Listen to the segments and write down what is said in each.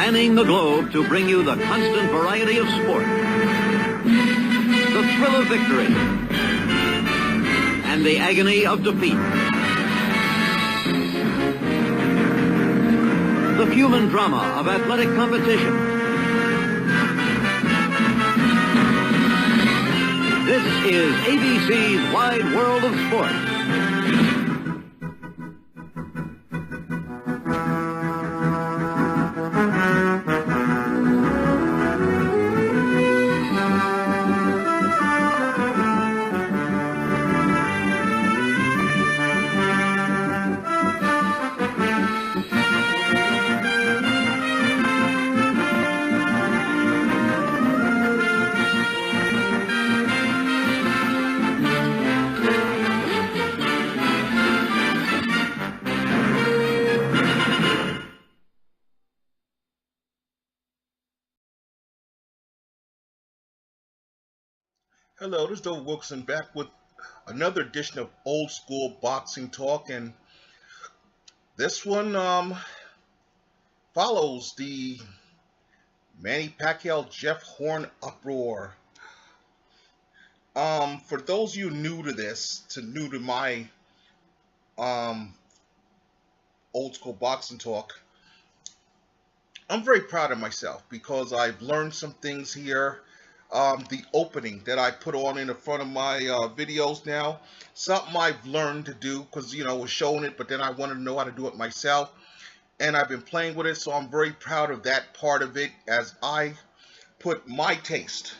spanning the globe to bring you the constant variety of sport, the thrill of victory, and the agony of defeat. The human drama of athletic competition. This is ABC's Wide World of Sports. Hello, this is Doe Wilson back with another edition of Old School Boxing Talk, and this one follows the Manny Pacquiao Jeff Horn uproar. For those of you new to my Old School Boxing Talk, I'm very proud of myself because I've learned some things here. The opening that I put on in the front of my videos now, something I've learned to do because, I was showing it, but then I wanted to know how to do it myself, and I've been playing with it, so I'm very proud of that part of it as I put my taste,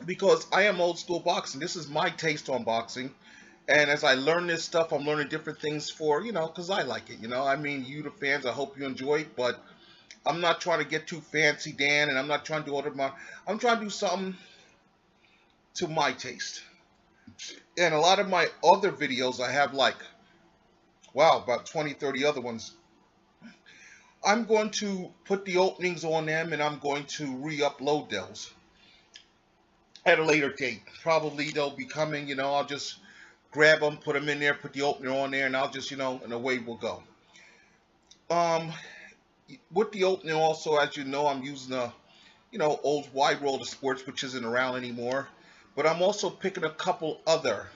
because I am old school boxing. This is my taste on boxing, and as I learn this stuff, I'm learning different things for, because I like it, I mean, you the fans, I hope you enjoy it, but I'm not trying to get too fancy, Dan, and I'm not trying to do I'm trying to do something to my taste. And a lot of my other videos, I have about 20, 30 other ones. I'm going to put the openings on them, and I'm going to re-upload those at a later date. Probably they'll be coming, I'll just grab them, put them in there, put the opener on there, and I'll just, and away we'll go. With the opening also, as you know, I'm using a, old Wide World of Sports, which isn't around anymore. But I'm also picking a couple other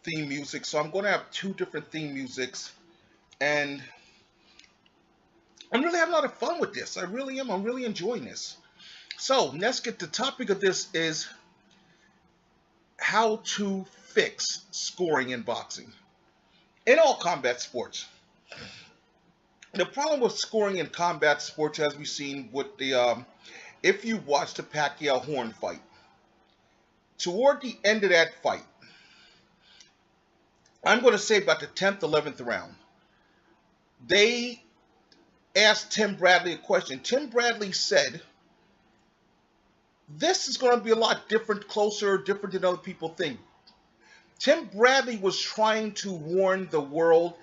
theme music. So I'm going to have two different theme musics. And I'm really having a lot of fun with this. I really am. I'm really enjoying this. So let's get the topic of this is how to fix scoring in boxing. In all combat sports. The problem with scoring in combat sports, as we've seen with the, if you watch the Pacquiao-Horn fight, toward the end of that fight, I'm going to say about the 10th, 11th round, they asked Tim Bradley a question. Tim Bradley said, this is going to be a lot different, closer, different than other people think. Tim Bradley was trying to warn the world,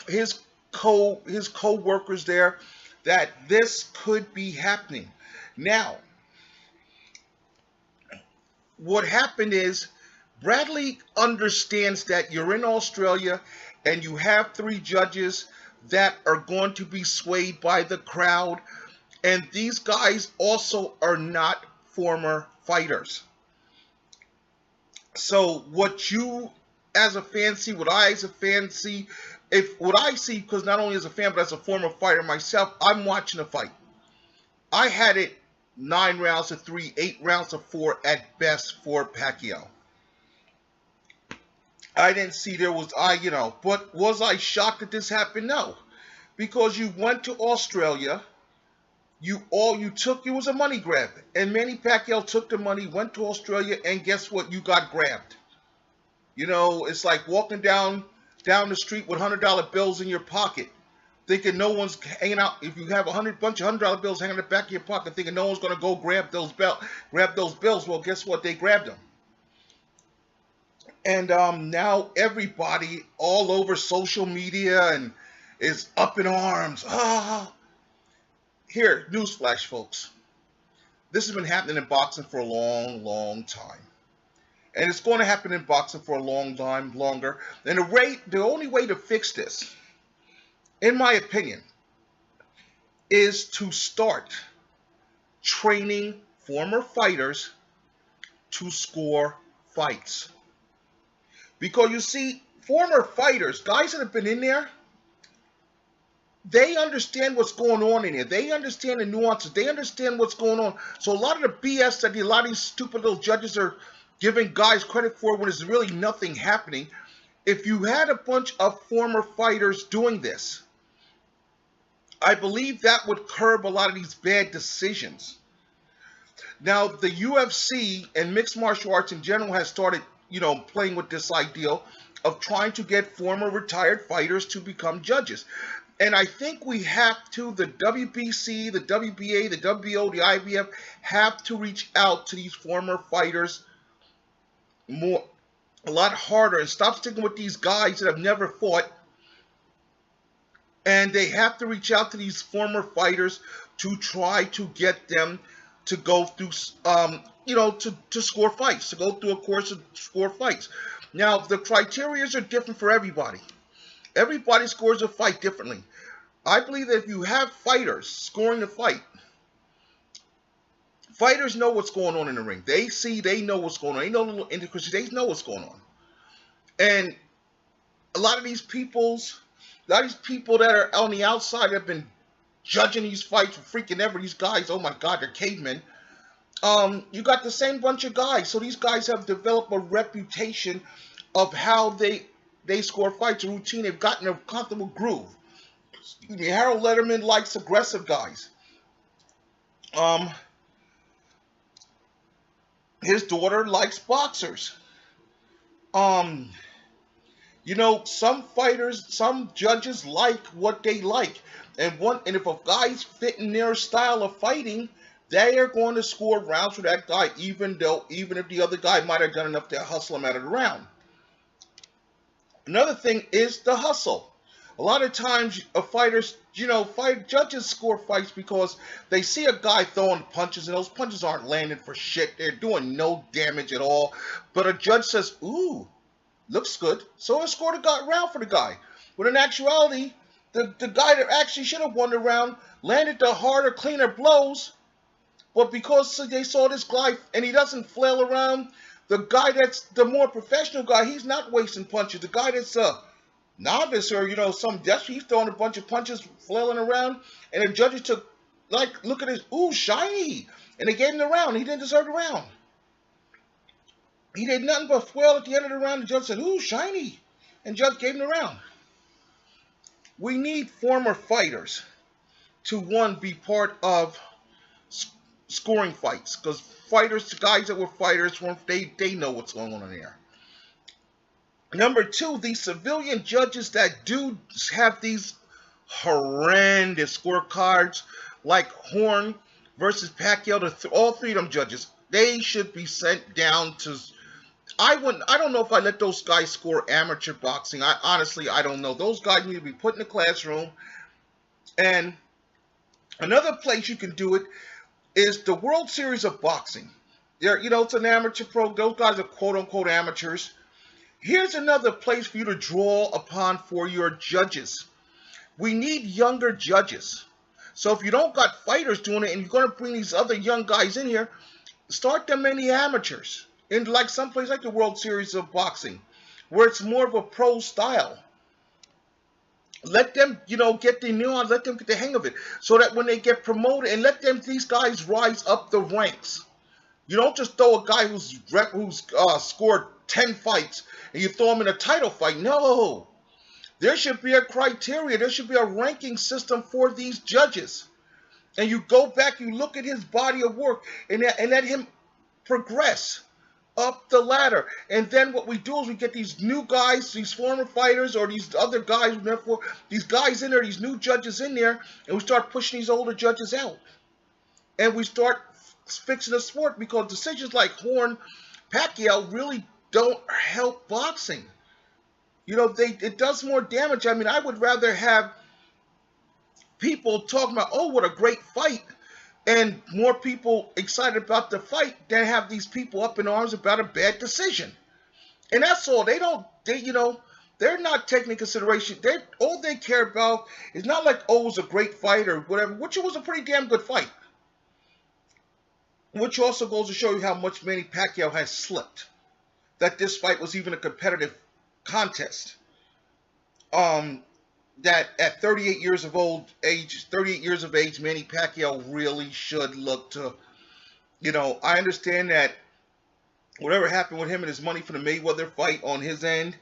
his co-workers there, that this could be happening. Now, what happened is Bradley understands that you're in Australia and you have three judges that are going to be swayed by the crowd, and these guys also are not former fighters. So what you as a fan see, what I as a fan see, what I see, because not only as a fan, but as a former fighter myself, I'm watching a fight. I had it 9 rounds to 3, 8 rounds to 4 at best for Pacquiao. I didn't see but was I shocked that this happened? No. Because you went to Australia, it was a money grab. And Manny Pacquiao took the money, went to Australia, and guess what? You got grabbed. It's like walking down the street with $100 bills in your pocket, thinking no one's hanging out. If you have bunch of $100 bills hanging in the back of your pocket, thinking no one's going to go grab those bills. Well, guess what? They grabbed them. And now everybody all over social media and is up in arms. Here, newsflash, folks. This has been happening in boxing for a long, long time. And it's going to happen in boxing for a long time, longer. And the only way to fix this, in my opinion, is to start training former fighters to score fights. Because you see, former fighters, guys that have been in there, they understand what's going on in here. They understand the nuances. They understand what's going on. So a lot of the BS that a lot of these stupid little judges are giving guys credit for when there's really nothing happening, if you had a bunch of former fighters doing this, I believe that would curb a lot of these bad decisions. Now, the UFC and mixed martial arts in general has started, playing with this ideal of trying to get former retired fighters to become judges. And I think we have to, the WBC, the WBA, the WBO, the IBF, have to reach out to these former fighters a lot harder and stop sticking with these guys that have never fought. And they have to reach out to these former fighters to try to get them to go through, to score fights, to go through a course of score fights. Now, the criteria are different for everybody. Everybody scores a fight differently. I believe that if you have fighters scoring a fight, fighters know what's going on in the ring. They know what's going on. They know the little intricacies. They know what's going on. And a lot of these people that are on the outside have been judging these fights for freaking ever. These guys, oh my God, they're cavemen. You got the same bunch of guys. So these guys have developed a reputation of how they score fights, a routine. They've gotten a comfortable groove. Harold Letterman likes aggressive guys. His daughter likes boxers. Some fighters, some judges like what they like. And if a guy's fitting their style of fighting, they are going to score rounds for that guy, even if the other guy might have done enough to hustle him out of the round. Another thing is the hustle. A lot of times, judges score fights because they see a guy throwing punches, and those punches aren't landing for shit. They're doing no damage at all. But a judge says, ooh, looks good. So I scored a round for the guy. When in actuality, the guy that actually should have won the round landed the harder, cleaner blows. But because they saw this guy and he doesn't flail around, the guy that's the more professional guy, he's not wasting punches. The guy that's novice or some desperate, he's throwing a bunch of punches, flailing around, and the judges took look at his, ooh, shiny, and they gave him the round. He didn't deserve the round. He did nothing but flail at the end of the round. The judge said, ooh, shiny, and judge gave him the round. We need former fighters to be part of scoring fights, because fighters, guys that were fighters, they know what's going on in there. Number two, these civilian judges that do have these horrendous scorecards, like Horn versus Pacquiao, all three of them judges, they should be sent down to. I don't know if I let those guys score amateur boxing. I don't know. Those guys need to be put in the classroom. And another place you can do it is the World Series of Boxing. It's an amateur pro. Those guys are quote unquote amateurs. Here's another place for you to draw upon for your judges. We need younger judges. So if you don't got fighters doing it and you're going to bring these other young guys in here, start them in the amateurs. In some place like the World Series of Boxing, where it's more of a pro style. Let them, get the nuance, let them get the hang of it. So that when they get promoted, and these guys rise up the ranks. You don't just throw a guy who's scored 10 fights and you throw him in a title fight. No. There should be a criteria. There should be a ranking system for these judges. And you go back, you look at his body of work and let him progress up the ladder. And then what we do is we get these new guys, these former fighters or these other guys, these guys in there, these new judges in there, and we start pushing these older judges out. And we start fixing the sport, because decisions like Horn, Pacquiao really don't help boxing. It does more damage. I mean, I would rather have people talking about, oh, what a great fight, and more people excited about the fight than have these people up in arms about a bad decision. And that's all. they're not taking into consideration. All they care about is not like, oh, it was a great fight or whatever, which it was a pretty damn good fight. Which also goes to show you how much Manny Pacquiao has slipped. That this fight was even a competitive contest. That at 38 years of age, Manny Pacquiao really should look to, I understand that whatever happened with him and his money for the Mayweather fight on his end,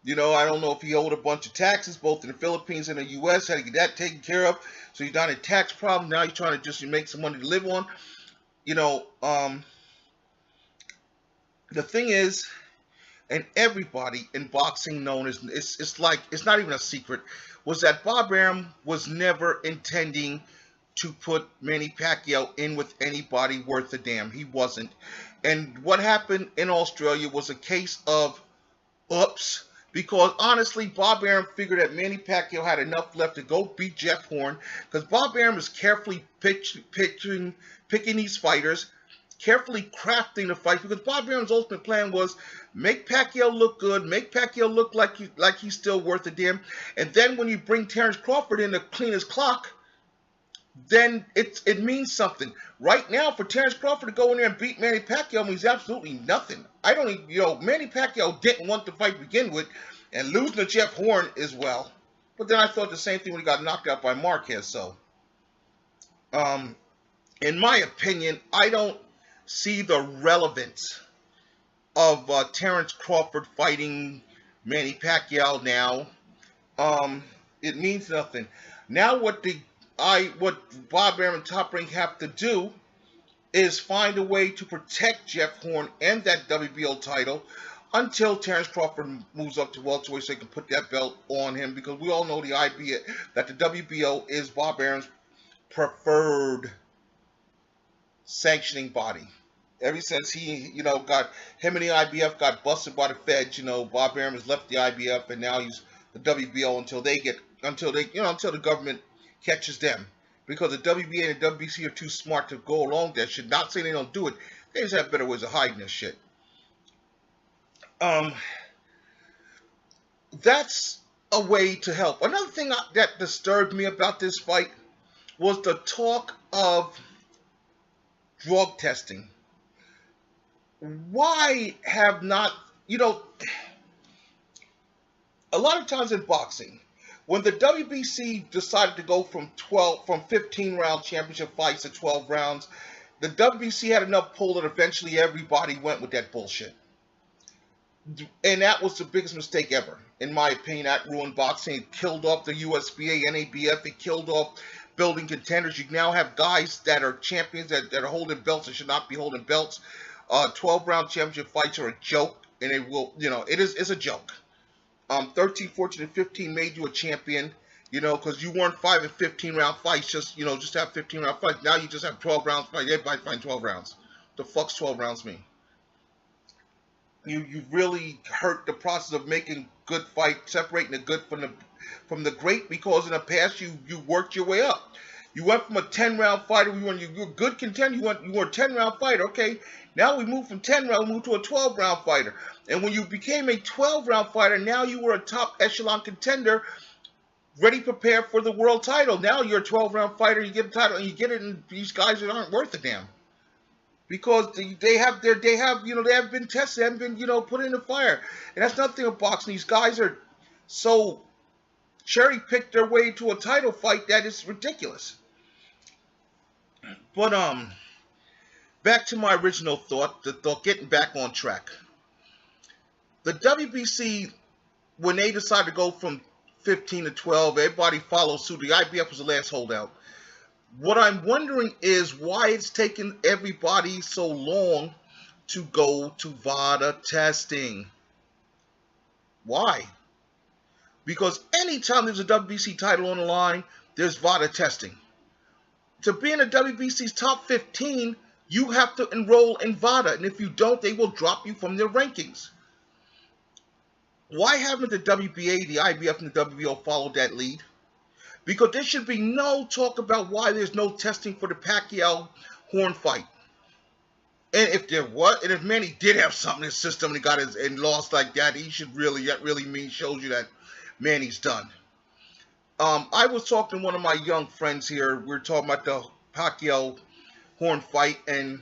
I don't know if he owed a bunch of taxes, both in the Philippines and the U.S., had to get that taken care of, so he's not in tax problems. Now he's trying to just make some money to live on. The thing is, and everybody in boxing it's not even a secret, was that Bob Arum was never intending to put Manny Pacquiao in with anybody worth a damn. He wasn't. And what happened in Australia was a case of oops, because honestly, Bob Arum figured that Manny Pacquiao had enough left to go beat Jeff Horn, because Bob Arum is carefully picking these fighters, carefully crafting the fight, because Bob Arum's ultimate plan was make Pacquiao look good, make Pacquiao look like he's still worth a damn, and then when you bring Terence Crawford in to clean his clock, then it means something. Right now, for Terence Crawford to go in there and beat Manny Pacquiao means absolutely nothing. Manny Pacquiao didn't want the fight to begin with, and losing to Jeff Horn as well. But then I thought the same thing when he got knocked out by Marquez. So, in my opinion, I don't see the relevance of Terence Crawford fighting Manny Pacquiao now. It means nothing. Now what Bob Arum and Top Rank have to do is find a way to protect Jeff Horn and that WBO title until Terence Crawford moves up to welterweight so they can put that belt on him, because we all know that the WBO is Bob Arum's preferred sanctioning body. Ever since he, got him and the IBF got busted by the feds, Bob Arum has left the IBF and now he's the WBO until the government catches them, because the WBA and the WBC are too smart to go along that shit. Not saying they don't do it, they just have better ways of hiding this shit. That's a way to help. Another thing that disturbed me about this fight was the talk of drug testing. Why have not, a lot of times in boxing, when the WBC decided to go from 15 round championship fights to 12 rounds, the WBC had enough pull that eventually everybody went with that bullshit. And that was the biggest mistake ever. In my opinion, that ruined boxing. It killed off the USBA, NABF. It killed off building contenders. You now have guys that are champions that are holding belts that should not be holding belts. 12 round championship fights are a joke, and it's a joke. 13, 14, and 15 made you a champion, because you weren't 5 and 15 round fights, just have 15 round fights. Now you just have 12 rounds fights. Everybody fighting 12 rounds. The fuck's 12 rounds mean? You really hurt the process of making good fight, separating the good from the great, because in the past you worked your way up. You went from a 10 round fighter, you were a good contender, you were a 10 round fighter, okay. Now we moved from 10 round, we moved to a 12 round fighter. And when you became a 12 round fighter, now you were a top echelon contender, ready prepared for the world title. Now you're a 12 round fighter, you get a title, and you get it, and these guys that aren't worth a damn. Because they have been tested, they haven't been, put in the fire. And that's nothing of boxing. These guys are so cherry-picked their way to a title fight that is ridiculous. But back to my original thought, getting back on track. The WBC, when they decided to go from 15 to 12, everybody followed suit. The IBF was the last holdout. What I'm wondering is why it's taken everybody so long to go to VADA testing. Why? Because anytime there's a WBC title on the line, there's VADA testing. To be in the WBC's top 15, you have to enroll in VADA, and if you don't, they will drop you from their rankings. Why haven't the WBA, the IBF, and the WBO followed that lead? Because there should be no talk about why there's no testing for the Pacquiao Horn fight. And if Manny did have something in his system and he got his and lost like that, he should really, that really means shows you that Manny's done. I was talking to one of my young friends here. We were talking about the Pacquiao Horn fight, and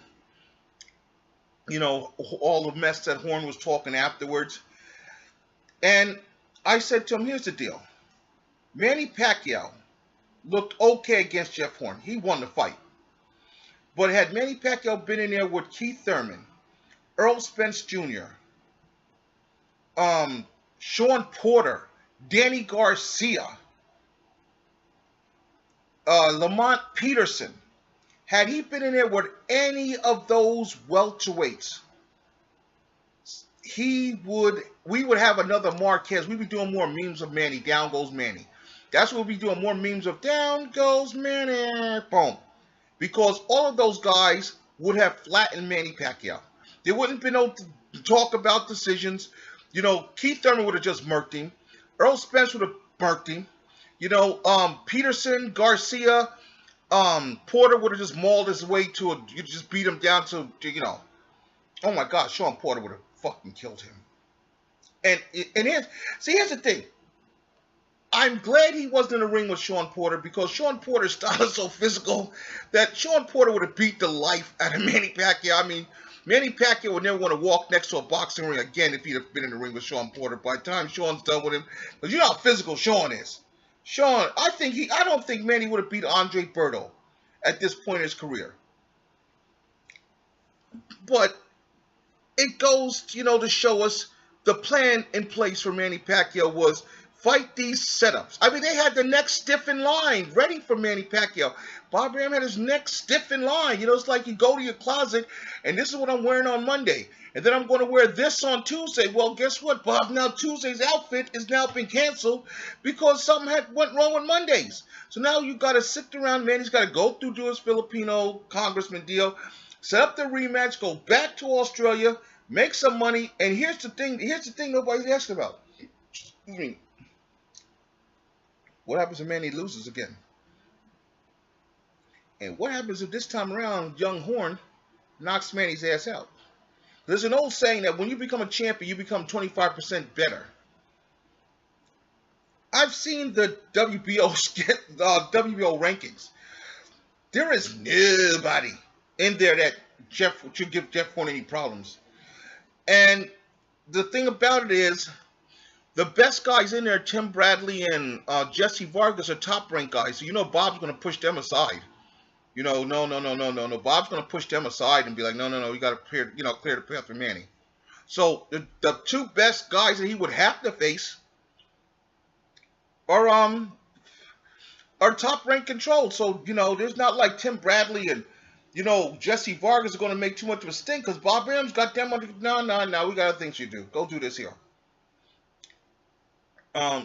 all the mess that Horn was talking afterwards. And I said to him, here's the deal. Manny Pacquiao looked okay against Jeff Horn. He won the fight. But had Manny Pacquiao been in there with Keith Thurman, Earl Spence Jr., Shawn Porter, Danny Garcia, Lamont Peterson, had he been in there with any of those welterweights, we would have another Marquez. We'd be doing more memes of Manny. Down goes Manny. That's what we'd be doing, more memes of down goes Manny. Boom. Because all of those guys would have flattened Manny Pacquiao. There wouldn't have been no talk about decisions. Keith Thurman would have just murked him. Earl Spence would have murked him. Peterson, Garcia, Porter would have just mauled his way to you just beat him down to, oh my God, Shawn Porter would have fucking killed him. And here's the thing. I'm glad he wasn't in the ring with Shawn Porter, because Shawn Porter's style is so physical that Shawn Porter would have beat the life out of Manny Pacquiao. I mean, Manny Pacquiao would never want to walk next to a boxing ring again if he'd have been in the ring with Shawn Porter by the time Shawn's done with him. Because you know how physical Shawn is. I don't think Manny would have beat Andre Berto at this point in his career. But it goes, to show us the plan in place for Manny Pacquiao was fight these setups. I mean, they had the neck stiff in line ready for Manny Pacquiao. Bob Graham had his neck stiff in line. It's like you go to your closet, and this is what I'm wearing on Monday. And then I'm going to wear this on Tuesday. Well, guess what, Bob? Now Tuesday's outfit is now been canceled because something went wrong with Mondays. So now you got to sit around. Manny's got to go through do his Filipino congressman deal, set up the rematch, go back to Australia, make some money. And here's the thing nobody's asking about. Excuse me. What happens if Manny loses again? And what happens if this time around young Horn knocks Manny's ass out? There's an old saying that when you become a champion, you become 25% better. I've seen the WBO rankings. There is nobody in there that should give Jeff Horn any problems. And the thing about it is, the best guys in there, Tim Bradley and Jesse Vargas, are top-ranked guys. So Bob's going to push them aside. No. Bob's going to push them aside and be like, no, you got to clear the path for Manny. So the two best guys that he would have to face are top-ranked controlled. So there's not like Tim Bradley and Jesse Vargas are going to make too much of a stink because Bob Ram's got them under. No, we got other things you do. Go do this here.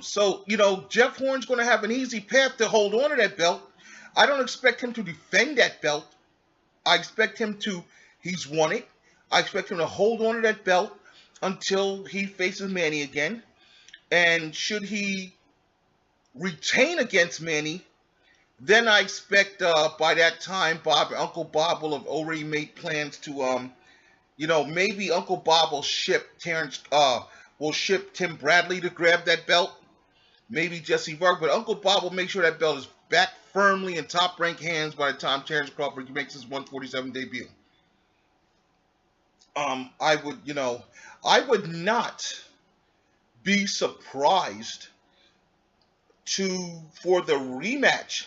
So Jeff Horn's going to have an easy path to hold on to that belt. I don't expect him to defend that belt. I expect he's won it. I expect him to hold on to that belt until he faces Manny again. And should he retain against Manny, then I expect by that time Uncle Bob will have already made plans to, maybe Uncle Bob will ship Tim Bradley to grab that belt. Maybe Jesse Vargas, but Uncle Bob will make sure that belt is back firmly in top-ranked hands by the time Terence Crawford makes his 147 debut. I would not be surprised for the rematch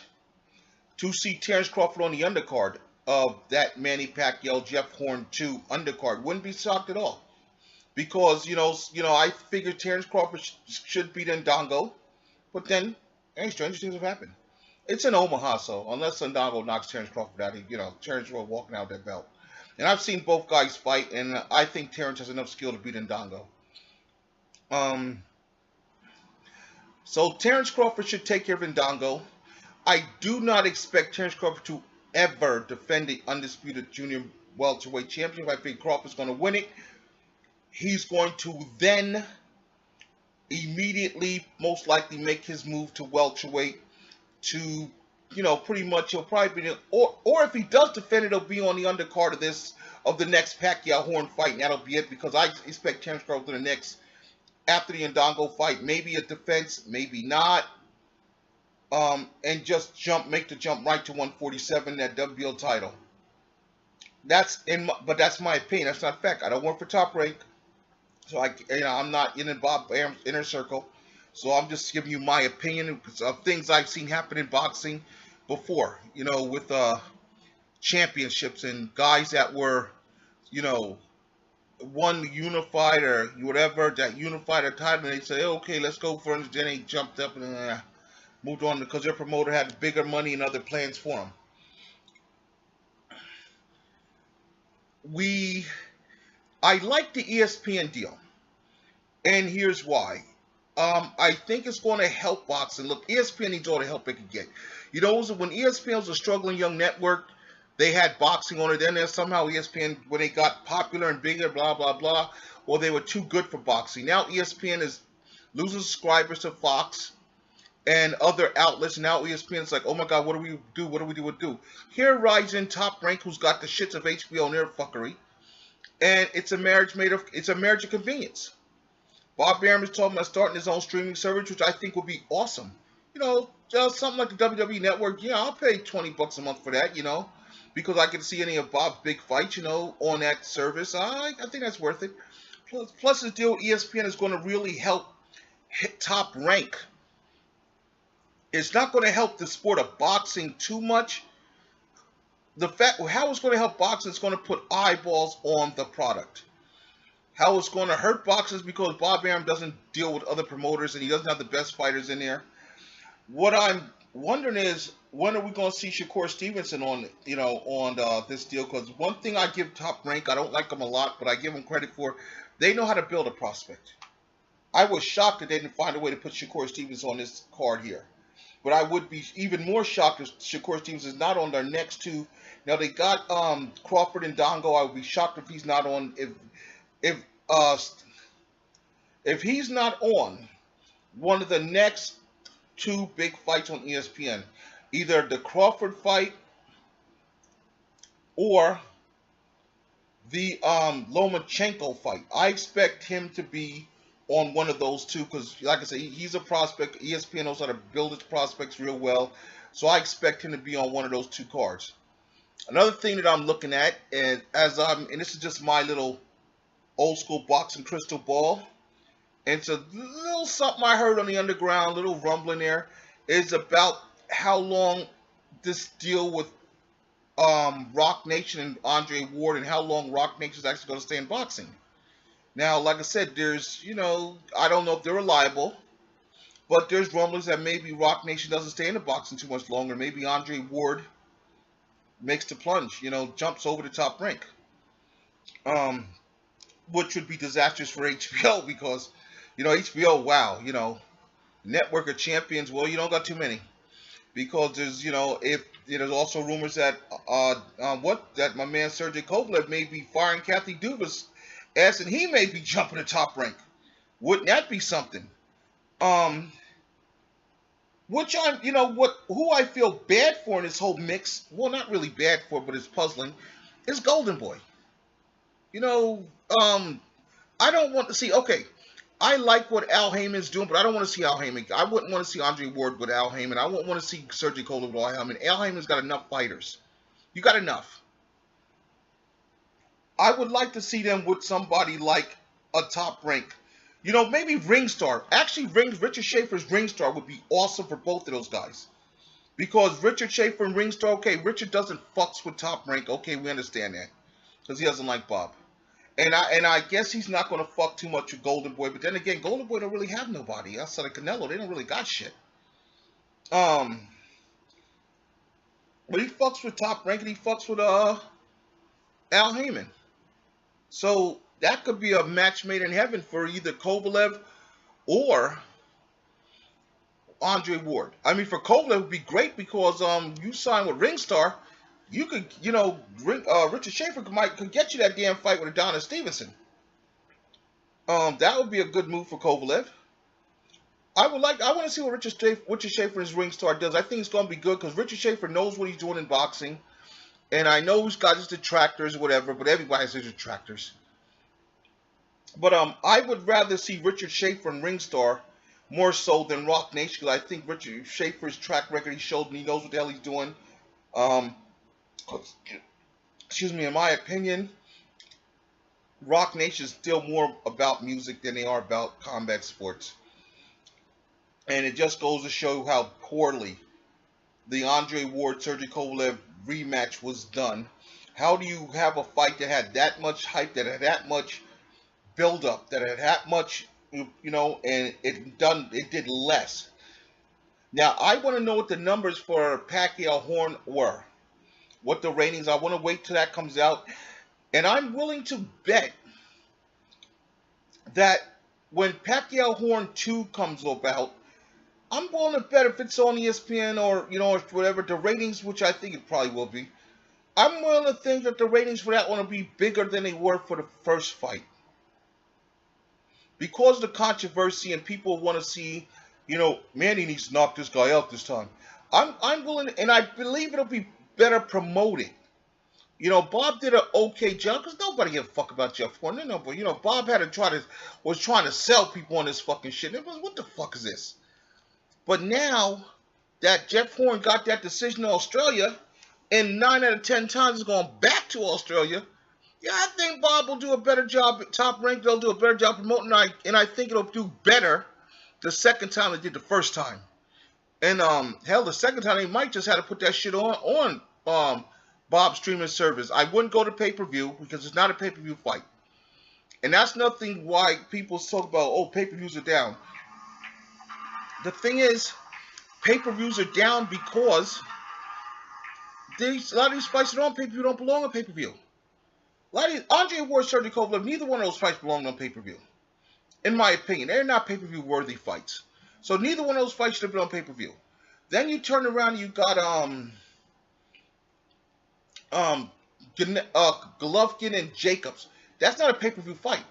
to see Terence Crawford on the undercard of that Manny Pacquiao Jeff Horn 2 undercard. Wouldn't be shocked at all. Because, I figured Terence Crawford should beat Ndongo. But then, stranger things have happened. It's in Omaha, so unless Ndongo knocks Terence Crawford out, Terence will walking out that belt. And I've seen both guys fight, and I think Terence has enough skill to beat Ndongo. So Terence Crawford should take care of Ndongo. I do not expect Terence Crawford to ever defend the undisputed junior welterweight championship. I think Crawford's going to win it. He's going to then immediately, most likely, make his move to welterweight pretty much he'll probably be, or if he does defend it, he'll be on the undercard of this of the next Pacquiao Horn fight, and that'll be it, because I expect Terence Crawford to the next, after the Ndongo fight, maybe a defense, maybe not, and just make the jump right to 147, that WBO title. But that's my opinion. That's not fact. I don't work for Top Rank, so I'm not in Bob Arum's inner circle. So I'm just giving you my opinion of things I've seen happen in boxing before, with championships and guys that were, won unified or whatever, that unified a title, and they say, okay, let's go for it. Then they jumped up and moved on because their promoter had bigger money and other plans for them. I like the ESPN deal, and here's why. I think it's going to help boxing. Look, ESPN needs all the help it can get. When ESPN was a struggling young network, they had boxing on it. Then there's somehow ESPN, when they got popular and bigger, blah, blah, blah, or they were too good for boxing. Now ESPN is losing subscribers to Fox and other outlets. Now ESPN is like, oh my God, what do we do? What do we do? Here rides in Top Rank, who's got the shits of HBO and their fuckery, and it's a marriage of convenience. Bob Arum is talking about starting his own streaming service, which I think would be awesome. Just something like the WWE Network. Yeah, I'll pay $20 a month for that. Because I can see any of Bob's big fights. On that service. I think that's worth it. Plus, this deal with ESPN is going to really help hit Top Rank. It's not going to help the sport of boxing too much. How it's going to help boxing is going to put eyeballs on the product. How it's going to hurt boxers because Bob Arum doesn't deal with other promoters and he doesn't have the best fighters in there. What I'm wondering is, when are we going to see Shakur Stevenson on this deal? Because one thing I give Top Rank, I don't like them a lot, but I give them credit for, they know how to build a prospect. I was shocked that they didn't find a way to put Shakur Stevenson on this card here. But I would be even more shocked if Shakur Stevenson is not on their next two. Now they got Crawford and Ndongo. I would be shocked if he's not on. If he's not on one of the next two big fights on ESPN, either the Crawford fight or the Lomachenko fight, I expect him to be on one of those two because, like I said, he's a prospect. ESPN knows how to build its prospects real well, so I expect him to be on one of those two cards. Another thing that I'm looking at, and this is just my little old school boxing crystal ball, and it's a little something I heard on the underground, little rumbling there, is about how long this deal with Rock Nation and Andre Ward, and how long Rock Nation is actually going to stay in boxing. Now, like I said, there's, I don't know if they're reliable, but there's rumblings that maybe Rock Nation doesn't stay in the boxing too much longer. Maybe Andre Ward makes the plunge, jumps over the Top Rank. Which would be disastrous for HBO because, HBO, wow, Network of Champions, well, you don't got too many. Because there's, there's also rumors that, that my man Sergey Kovalev may be firing Kathy Duva's ass and he may be jumping to Top Rank. Wouldn't that be something? Which who I feel bad for in this whole mix, well, not really bad for, but it's puzzling, is Golden Boy. I don't want to see, okay, I like what Al Heyman's doing, but I don't want to see Al Heyman. I wouldn't want to see Andre Ward with Al Heyman. I wouldn't want to see Sergey Kovalev with Al Heyman. Al Heyman's got enough fighters. You got enough. I would like to see them with somebody like a Top Rank. Maybe Ringstar. Actually, Richard Schaefer's Ringstar would be awesome for both of those guys. Because Richard Schaefer and Ringstar, okay, Richard doesn't fucks with Top Rank. Okay, we understand that. Because he doesn't like Bob. And I guess he's not going to fuck too much with Golden Boy. But then again, Golden Boy don't really have nobody outside of Canelo. They don't really got shit. But he fucks with Top Rank and he fucks with Al Heyman. So that could be a match made in heaven for either Kovalev or Andre Ward. I mean, for Kovalev it would be great because you sign with Ringstar. You could, Richard Schaefer could get you that damn fight with Adonis Stevenson. That would be a good move for Kovalev. I want to see what Richard Schaefer and his Ringstar does. I think it's going to be good because Richard Schaefer knows what he's doing in boxing. And I know he's got his detractors or whatever, but everybody has his detractors. But I would rather see Richard Schaefer and Ringstar more so than Rock Nation, because I think Richard Schaefer's track record, he showed me he knows what the hell he's doing. Um, excuse me, in my opinion, Rock Nation is still more about music than they are about combat sports. And it just goes to show how poorly the Andre Ward-Sergey Kovalev rematch was done. How do you have a fight that had that much hype, that had that much build-up, that had that much, and it did less. Now, I want to know what the numbers for Pacquiao Horn were. What the ratings, I want to wait till that comes out. And I'm willing to bet that when Pacquiao Horn 2 comes about, I'm willing to bet if it's on ESPN or, or whatever, the ratings, which I think it probably will be, I'm willing to think that the ratings for that one will be bigger than they were for the first fight. Because of the controversy and people want to see, Manny needs to knock this guy out this time. I'm willing, and I believe it'll be better promoted. Bob did an okay job because nobody gave a fuck about Jeff Horn. No, but Bob was trying to sell people on this fucking shit. It was, what the fuck is this? But now that Jeff Horn got that decision in Australia, and 9 out of 10 times is going back to Australia, yeah, I think Bob will do a better job at Top Rank. They'll do a better job promoting, and I think it'll do better the second time they did the first time. And hell, the second time they might just have to put that shit on Bob's streaming service. I wouldn't go to pay-per-view because it's not a pay-per-view fight. And that's nothing why people talk about, oh, pay-per-views are down. The thing is, pay-per-views are down because a lot of these fights that are on pay-per-view don't belong on pay-per-view. A lot of these, Andre Ward, Sergey Kovalev, neither one of those fights belong on pay-per-view. In my opinion, they're not pay-per-view worthy fights. So neither one of those fights should have been on pay-per-view. Then you turn around and you got Golovkin and Jacobs. That's not a pay-per-view fight.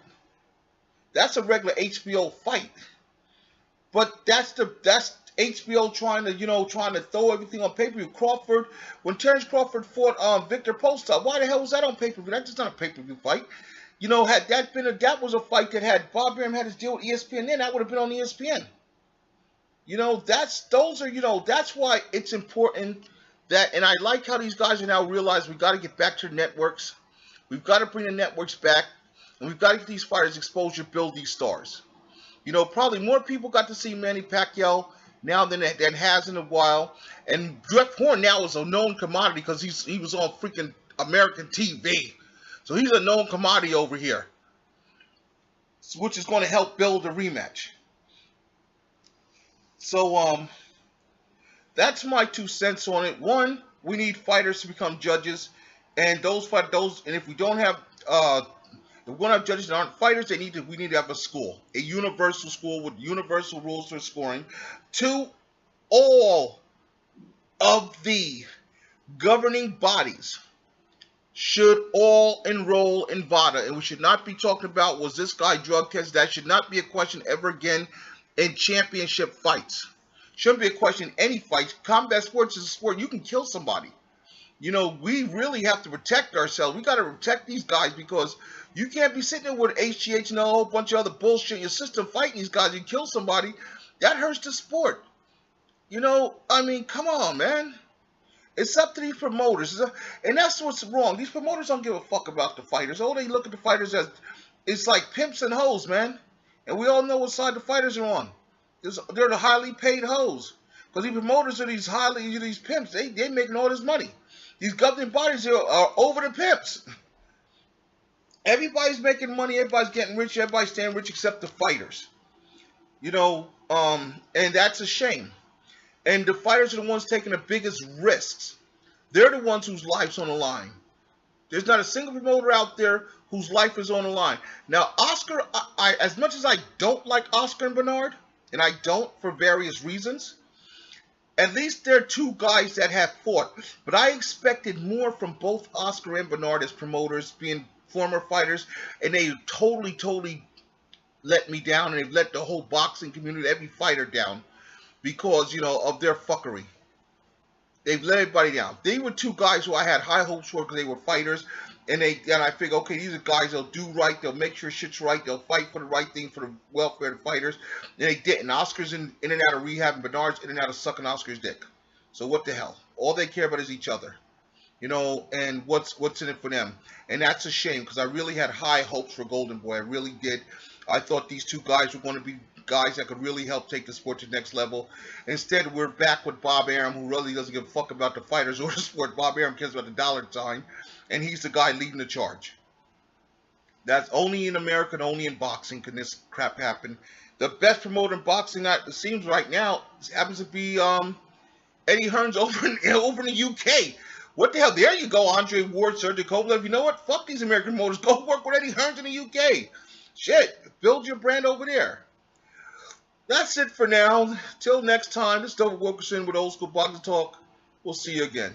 That's a regular HBO fight. But that's HBO trying to throw everything on pay-per-view. Crawford, when Terence Crawford fought Victor Postol, why the hell was that on pay-per-view? That's just not a pay-per-view fight. Had that been that was a fight that had Bob Arum had his deal with ESPN, then that would have been on ESPN. That's why it's important that, and I like how these guys are now realizing we got to get back to the networks. We've got to bring the networks back, and we've got to get these fighters exposure, build these stars. Probably more people got to see Manny Pacquiao now than has in a while. And Jeff Horn now is a known commodity because he was on freaking American TV. So he's a known commodity over here, which is going to help build a rematch. So that's my 2 cents on it. One, we need fighters to become judges, and if we don't have if we want to have judges that aren't fighters, we need to have a universal school with universal rules for scoring. 2, all of the governing bodies should all enroll in VADA, and we should not be talking about, was this guy drug tested? That should not be a question ever again in championship fights. Shouldn't be a question in any fight. Combat sports is a sport. You can kill somebody. We really have to protect ourselves. We got to protect these guys because you can't be sitting there with HGH and a whole bunch of other bullshit in your system fighting these guys. You kill somebody, that hurts the sport. Come on, man. It's up to these promoters. And that's what's wrong. These promoters don't give a fuck about the fighters. Oh, they look at the fighters as, it's like pimps and hoes, man. And we all know what side the fighters are on. They're the highly paid hoes. Because these promoters are these pimps. They making all this money. These governing bodies are over the pimps. Everybody's making money. Everybody's getting rich. Everybody's staying rich except the fighters. And that's a shame. And the fighters are the ones taking the biggest risks. They're the ones whose life's on the line. There's not a single promoter out there whose life is on the line. Now, Oscar, as much as I don't like Oscar and Bernard, and I don't for various reasons, at least they're 2 guys that have fought. But I expected more from both Oscar and Bernard as promoters, being former fighters, and they totally let me down, and they've let the whole boxing community, every fighter down, because, of their fuckery. They've let everybody down. They were two guys who I had high hopes for because they were fighters, and I figured, okay, these are guys that'll do right, they'll make sure shit's right, they'll fight for the right thing for the welfare of the fighters. And they didn't. Oscar's in and out of rehab, and Bernard's in and out of sucking Oscar's dick. So what the hell? All they care about is each other, and what's in it for them. And that's a shame because I really had high hopes for Golden Boy. I really did. I thought these two guys were going to be guys that could really help take the sport to the next level. Instead, we're back with Bob Arum, who really doesn't give a fuck about the fighters or the sport. Bob Arum cares about the dollar sign, and he's the guy leading the charge. That's only in America and only in boxing can this crap happen. The best promoter in boxing, it seems right now, happens to be Eddie Hearns over in the UK. What the hell? There you go, Andre Ward, Sergey Kovalev. You know what? Fuck these American promoters. Go work with Eddie Hearns in the UK. Shit. Build your brand over there. That's it for now. Till next time, this is Doug Wilkerson with Old School Boxing Talk. We'll see you again.